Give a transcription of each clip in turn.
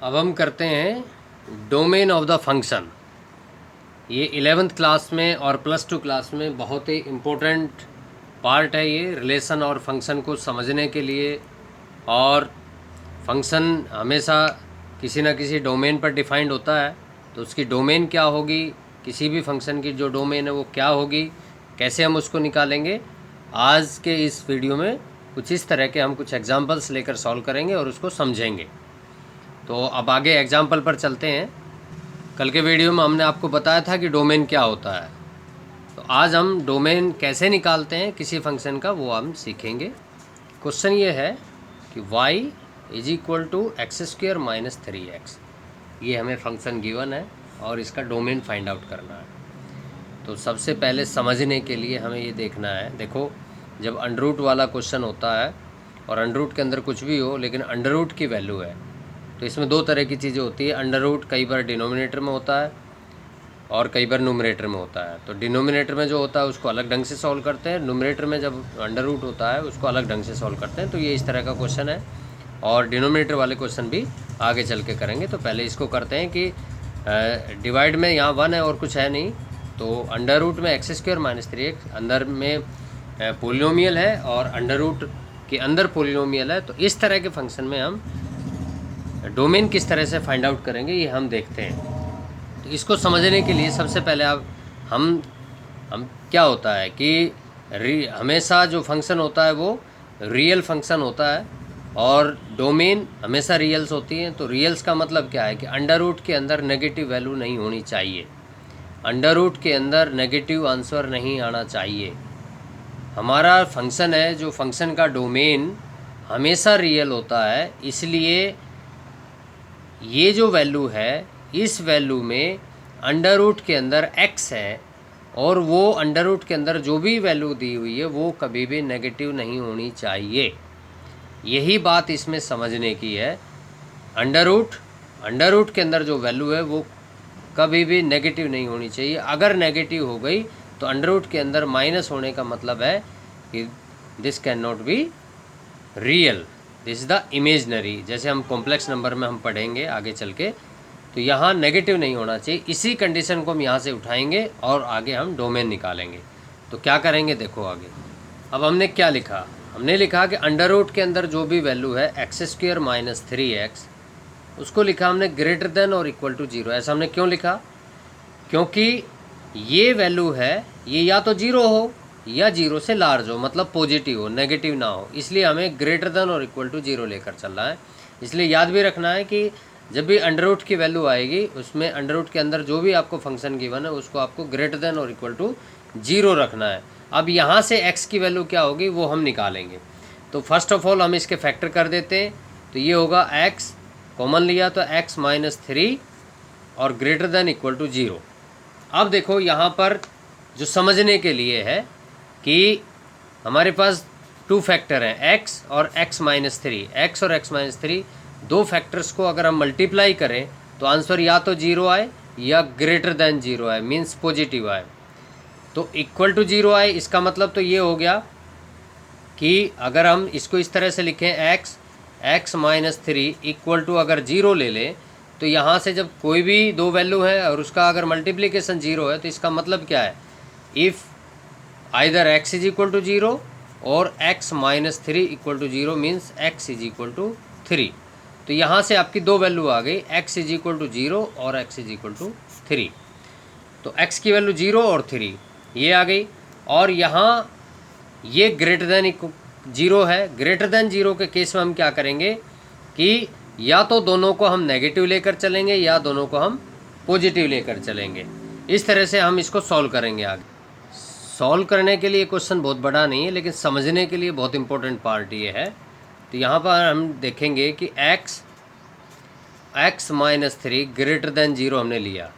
अब हम करते हैं डोमेन ऑफ द फंक्शन। ये 11th क्लास में और +2 क्लास में बहुत ही इम्पोर्टेंट पार्ट है ये रिलेशन और फंक्शन को समझने के लिए। और फंक्शन हमेशा किसी न किसी डोमेन पर डिफाइंड होता है, तो उसकी डोमेन क्या होगी, किसी भी फंक्शन की जो डोमेन है वो क्या होगी, कैसे हम उसको निकालेंगे। आज के इस वीडियो में कुछ इस तरह के हम कुछ एग्जांपल्स लेकर सॉल्व करेंगे और उसको समझेंगे। तो अब आगे एग्जाम्पल पर चलते हैं। कल के वीडियो में हमने आपको बताया था कि डोमेन क्या होता है, तो आज हम डोमेन कैसे निकालते हैं किसी फंक्शन का वो हम सीखेंगे। क्वेश्चन ये है कि y = x² - 3x, ये हमें फंक्शन गिवन है और इसका डोमेन फाइंड आउट करना है। तो सबसे पहले समझने के लिए हमें ये देखना है, देखो जब अंडर रूट वाला क्वेश्चन होता है और अंडर रूट के अंदर कुछ भी हो लेकिन अंडर रूट की वैल्यू है, तो इसमें दो तरह की चीज़ें होती है। अंडर रूट कई बार डिनोमिनेटर में होता है और कई बार न्यूमरेटर में होता है। तो डिनोमिनेटर में जो होता है उसको अलग ढंग से सॉल्व करते हैं, न्यूमरेटर में जब अंडर रूट होता है उसको अलग ढंग से सॉल्व करते हैं। तो ये इस तरह का क्वेश्चन है और डिनोमिनेटर वाले क्वेश्चन भी आगे चल के करेंगे। तो पहले इसको करते हैं कि डिवाइड में यहाँ 1 है और कुछ है नहीं, तो अंडर रूट में x² - 3x अंदर में पोलिनोमियल है और अंडर रूट के अंदर पोलिनोमियल है। तो इस तरह के फंक्शन में हम डोमेन किस तरह से फाइंड आउट करेंगे ये हम देखते हैं। तो इसको समझने के लिए सबसे पहले अब हम क्या होता है कि हमेशा जो फंक्शन होता है वो रियल फंक्शन होता है और डोमेन हमेशा रियल्स होती हैं। तो रियल्स का मतलब क्या है कि अंडर रूट के अंदर नेगेटिव वैल्यू नहीं होनी चाहिए, अंडर रूट के अंदर नेगेटिव आंसर नहीं आना चाहिए। हमारा फंक्शन है जो फंक्शन का डोमेन हमेशा रियल होता है, इसलिए ये जो वैल्यू है इस वैल्यू में अंडर रूट के अंदर x है और वो अंडर रूट के अंदर जो भी वैल्यू दी हुई है वो कभी भी नेगेटिव नहीं होनी चाहिए। यही बात इसमें समझने की है। अंडर रूट के अंदर जो वैल्यू है वो कभी भी नेगेटिव नहीं होनी चाहिए। अगर नेगेटिव हो गई तो अंडर रूट के अंदर माइनस होने का मतलब है कि this can not be real, this is the imaginary. जैसे हम कॉम्प्लेक्स नंबर में हम पढ़ेंगे आगे चल के, तो यहाँ नेगेटिव नहीं होना चाहिए। इसी कंडीशन को हम यहाँ से उठाएंगे और आगे हम डोमेन निकालेंगे। तो क्या करेंगे देखो आगे। अब हमने क्या लिखा, हमने लिखा कि अंडर रूट के अंदर जो भी वैल्यू है x² - 3x, उसको लिखा हमने ग्रेटर देन और इक्वल टू 0। ऐसा हमने क्यों लिखा, क्योंकि ये वैल्यू है ये या तो 0 हो या 0 से लार्ज हो, मतलब पॉजिटिव हो, नेगेटिव ना हो। इसलिए हमें ग्रेटर देन और इक्वल टू 0 लेकर चलना है। इसलिए याद भी रखना है कि जब भी अंडर रूट की वैल्यू आएगी उसमें अंडर रूट के अंदर जो भी आपको फंक्शन गिवन है उसको आपको ग्रेटर देन और इक्वल टू 0 रखना है। अब यहाँ से x की वैल्यू क्या होगी वो हम निकालेंगे। तो फर्स्ट ऑफ ऑल हम इसके फैक्टर कर देते हैं। तो ये होगा x, कॉमन लिया तो x - 3 और ग्रेटर देन इक्वल टू 0। अब देखो यहाँ पर जो समझने के लिए है कि हमारे पास 2 फैक्टर हैं x और x - 3। x और x - 3 दो फैक्टर्स को अगर हम मल्टीप्लाई करें तो आंसर या तो 0 आए या ग्रेटर देन 0 आए, मीन्स पॉजिटिव आए। तो इक्वल टू 0 आए, इसका मतलब तो ये हो गया कि अगर हम इसको इस तरह से लिखें x - 3 इक्वल टू अगर 0 ले लें, तो यहाँ से जब कोई भी दो वैल्यू है और उसका अगर मल्टीप्लिकेशन 0 है तो इसका मतलब क्या है, इफ़ आइदर x = 0 और x - 3 = 0 मीन्स x = 3। तो यहाँ से आपकी दो वैल्यू आ गई, x = 0 और x = 3। तो x की वैल्यू 0 और 3 ये आ गई। और यहाँ ये ग्रेटर देन 0 है। ग्रेटर देन 0 के केस में हम क्या करेंगे कि या तो दोनों को हम नेगेटिव लेकर चलेंगे या दोनों को हम पॉजिटिव लेकर चलेंगे। इस तरह से हम इसको सॉल्व करेंगे। आगे सॉल्व करने के लिए क्वेश्चन बहुत बड़ा नहीं है, लेकिन समझने के लिए बहुत इंपॉर्टेंट पार्ट ये है। तो यहाँ पर हम देखेंगे कि x - 3 ग्रेटर देन 0 हमने लिया।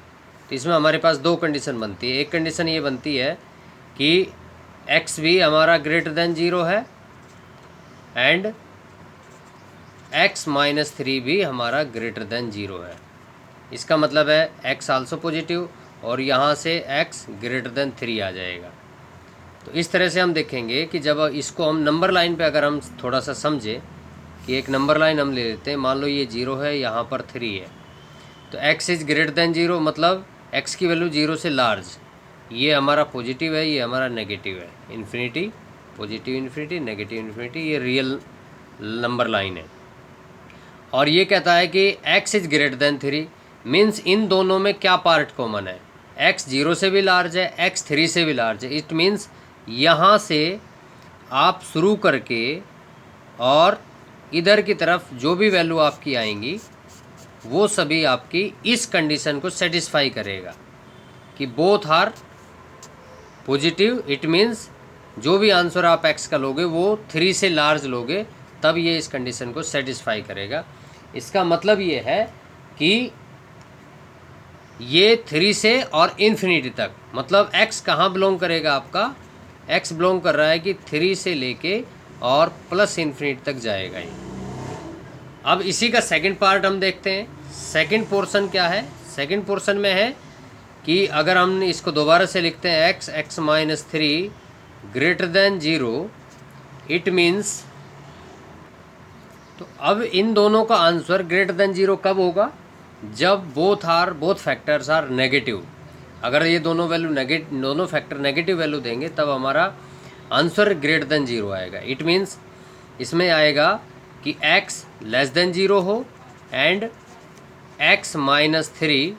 तो इसमें हमारे पास दो कंडीशन बनती है। एक कंडीशन ये बनती है कि x भी हमारा ग्रेटर देन 0 है एंड x - 3 भी हमारा ग्रेटर देन 0 है। इसका मतलब है x आल्सो पॉजिटिव और यहाँ से x ग्रेटर देन 3 आ जाएगा। तो इस तरह से हम देखेंगे कि जब इसको हम नंबर लाइन पे अगर हम थोड़ा सा समझें कि एक नंबर लाइन हम ले लेते हैं, मान लो ये 0 है, यहाँ पर 3 है, तो x इज़ ग्रेटर देन 0 मतलब x की वैल्यू 0 से लार्ज, ये हमारा पॉजिटिव है, ये हमारा नेगेटिव है, infinity, positive infinity, negative infinity, ये रियल नंबर लाइन है। और ये कहता है कि x is greater than 3 means in दोनों में क्या पार्ट कॉमन है, x 0 से भी लार्ज है, x 3 से भी लार्ज है। इट मीन्स यहाँ से आप शुरू करके और इधर की तरफ जो भी वैल्यू आपकी आएंगी वो सभी आपकी इस कंडीशन को सेटिस्फाई करेगा कि both are positive. It means जो भी आंसर आप x का लोगे वो 3 से लार्ज लोगे, तब ये इस कंडीशन को सेटिस्फाई करेगा। इसका मतलब ये है कि ये 3 से और इन्फिनिटी तक, मतलब x कहाँ बिलोंग करेगा, आपका x बिलोंग कर रहा है कि 3 से लेके और प्लस इन्फिनिटी तक जाएगा ये। अब इसी का सेकंड पार्ट हम देखते हैं। सेकंड पोर्शन क्या है, सेकंड पोर्शन में है कि अगर हम इसको दोबारा से लिखते हैं x minus 3 greater then 0, it means, तो अब इन दोनों का आंसर ग्रेटर देन 0 कब होगा, जब बोथ फैक्टर्स आर नेगेटिव। अगर ये दोनों वैल्यू दोनों फैक्टर नेगेटिव वैल्यू देंगे तब हमारा आंसर ग्रेटर देन 0 आएगा। इट मीन्स इसमें आएगा कि x लेस देन 0 हो and x minus 3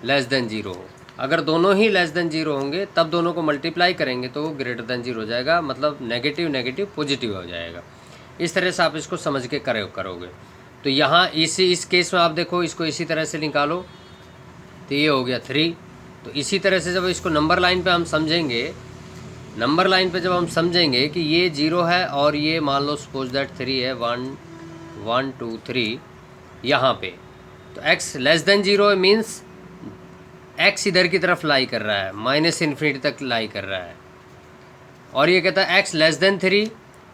less than 0 हो। अगर दोनों ही लेस देन 0 होंगे तब दोनों को मल्टीप्लाई करेंगे तो वो ग्रेटर देन 0 हो जाएगा, मतलब नेगेटिव नेगेटिव पॉजिटिव हो जाएगा। इस तरह से आप इसको समझ के करोगे। तो यहाँ इस केस में आप देखो, इसको इसी तरह से निकालो तो ये हो गया 3। तो इसी तरह से जब इसको नंबर लाइन पे हम समझेंगे, नंबर लाइन पे जब हम समझेंगे कि ये 0 है और ये मान लो सपोज दैट 3 है, 1 1 2 3 यहाँ पे, तो x less than 0 means x इधर की तरफ लाई कर रहा है, माइनस इन्फिनिटी तक लाई कर रहा है। और ये कहता है x लेस देन 3,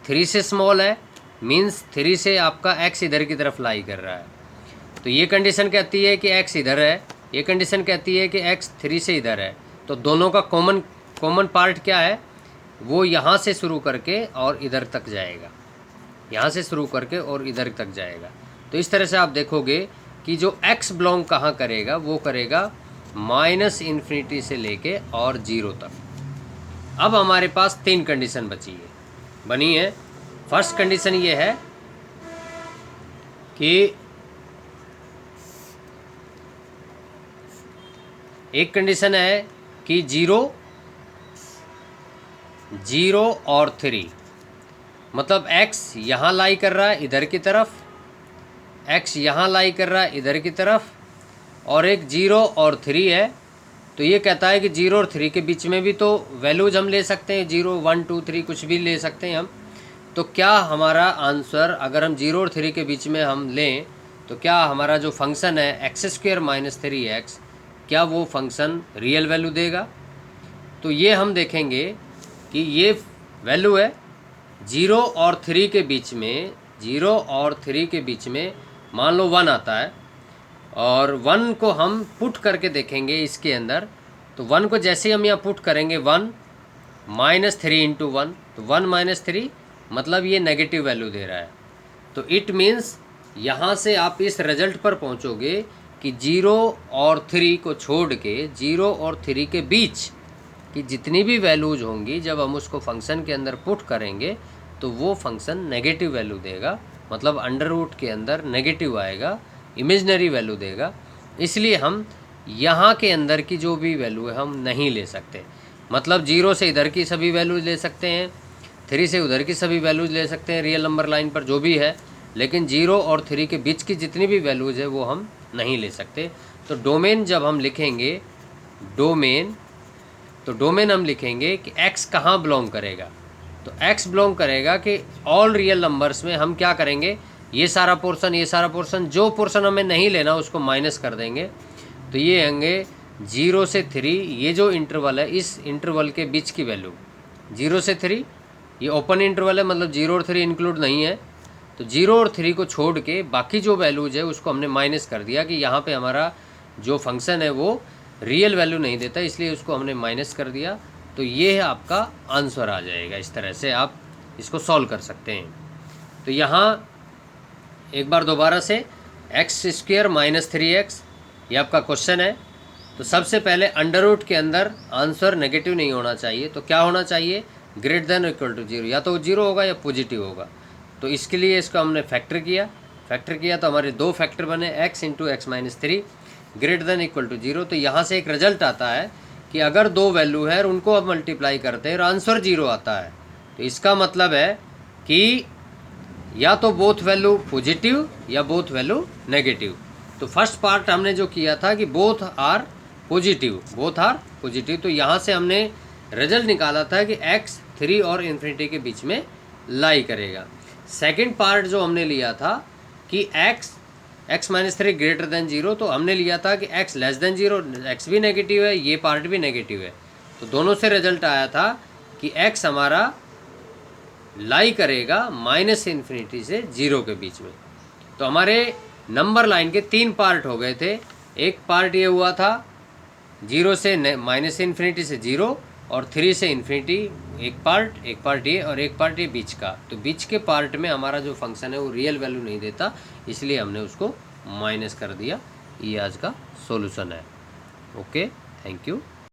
3 से स्मॉल है मीन्स 3 से आपका x इधर की तरफ लाई कर रहा है। तो ये कंडीशन कहती है कि x इधर है, ये कंडीशन कहती है कि x 3 से इधर है। तो दोनों का कॉमन पार्ट क्या है, वो यहाँ से शुरू करके और इधर तक जाएगा, यहाँ से शुरू करके और इधर तक जाएगा। तो इस तरह से आप देखोगे कि जो x बिलोंग कहाँ करेगा, वो करेगा माइनस इन्फिनिटी से लेके और 0 तक। अब हमारे पास 3 कंडीशन बनी है। फर्स्ट कंडीशन ये है कि एक कंडीशन है कि 0 और 3, मतलब x यहाँ लाई कर रहा है इधर की तरफ, x यहाँ लाई कर रहा है इधर की तरफ, और एक 0 और 3 है। तो ये कहता है कि 0 और 3 के बीच में भी तो वैल्यूज हम ले सकते हैं, 0 1 2 3 कुछ भी ले सकते हैं हम। तो क्या हमारा आंसर, अगर हम 0 और 3 के बीच में हम लें, तो क्या हमारा जो फंक्शन है x² माइनस 3x, क्या वो फंक्शन रियल वैल्यू देगा? तो ये हम देखेंगे कि ये वैल्यू है 0 और 3 के बीच में, 0 और 3 के बीच में मान लो 1 आता है, और 1 को हम पुट करके देखेंगे इसके अंदर। तो 1 को जैसे ही हम यहाँ पुट करेंगे 1 माइनस 3 इंटू 1, तो 1 माइनस 3 मतलब ये नेगेटिव वैल्यू दे रहा है। तो इट मीन्स यहाँ से आप इस रिजल्ट पर पहुँचोगे कि 0 और 3 को छोड़ के 0 और 3 के बीच कि जितनी भी वैल्यूज होंगी, जब हम उसको फंक्शन के अंदर पुट करेंगे तो वो फंक्शन नेगेटिव वैल्यू देगा, मतलब अंडर रूट के अंदर नेगेटिव आएगा, इमेजनरी वैल्यू देगा। इसलिए हम यहाँ के अंदर की जो भी वैल्यू है हम नहीं ले सकते, मतलब 0 से इधर की सभी वैल्यूज ले सकते हैं, 3 से उधर की सभी वैल्यूज ले सकते हैं रियल नंबर लाइन पर जो भी है, लेकिन 0 और 3 के बीच की जितनी भी वैल्यूज है वो हम नहीं ले सकते। तो डोमेन जब हम लिखेंगे, डोमेन हम लिखेंगे कि x कहाँ बिलोंग करेगा। तो x बिलोंग करेगा कि ऑल रियल नंबर्स में हम क्या करेंगे, ये सारा पोर्शन जो पोर्शन हमें नहीं लेना उसको माइनस कर देंगे। तो ये होंगे 0 से 3, ये जो इंटरवल है इस इंटरवल के बीच की वैल्यू 0 से 3, ये ओपन इंटरवल है, मतलब 0 और 3 इंक्लूड नहीं है। तो 0 और 3 को छोड़ के बाकी जो वैल्यूज है उसको हमने माइनस कर दिया कि यहाँ पे हमारा जो फंक्शन है वो रियल वैल्यू नहीं देता, इसलिए उसको हमने माइनस कर दिया। तो ये आपका आंसर आ जाएगा। इस तरह से आप इसको सॉल्व कर सकते हैं। तो यहाँ एक बार दोबारा से, एक्स स्क्वायर माइनस 3x, ये आपका क्वेश्चन है। तो सबसे पहले अंडर रूट के अंदर आंसर नेगेटिव नहीं होना चाहिए, तो क्या होना चाहिए, ग्रेटर देन इक्वल टू 0, या तो 0 होगा या पॉजिटिव होगा। तो इसके लिए इसको हमने फैक्टर किया तो हमारे दो फैक्टर बने, x into x minus 3 greater than equal to 0। तो यहाँ से एक रिजल्ट आता है कि अगर दो वैल्यू है और उनको अब मल्टीप्लाई करते हैं और आंसर 0 आता है, तो इसका मतलब है कि या तो बोथ वैल्यू पॉजिटिव या बोथ वैल्यू नेगेटिव। तो फर्स्ट पार्ट हमने जो किया था कि बोथ आर पॉजिटिव, तो यहाँ से हमने रिजल्ट निकाला था कि x 3 और इन्फिनिटी के बीच में लाई करेगा। सेकंड पार्ट जो हमने लिया था कि x माइनस 3 ग्रेटर देन 0, तो हमने लिया था कि x लेस देन 0, x भी नेगेटिव है, ये पार्ट भी नेगेटिव है। तो दोनों से रिजल्ट आया था कि x हमारा लाई करेगा माइनस इन्फिनिटी से 0 के बीच में। तो हमारे नंबर लाइन के 3 पार्ट हो गए थे। एक पार्ट ये हुआ था 0 से माइनस इन्फिनिटी से 0 और 3 से इन्फिनिटी, एक पार्ट ये और एक पार्ट ये बीच का। तो बीच के पार्ट में हमारा जो फंक्शन है वो रियल वैल्यू नहीं देता, इसलिए हमने उसको माइनस कर दिया। ये आज का सॉल्यूशन है। Okay, thank you.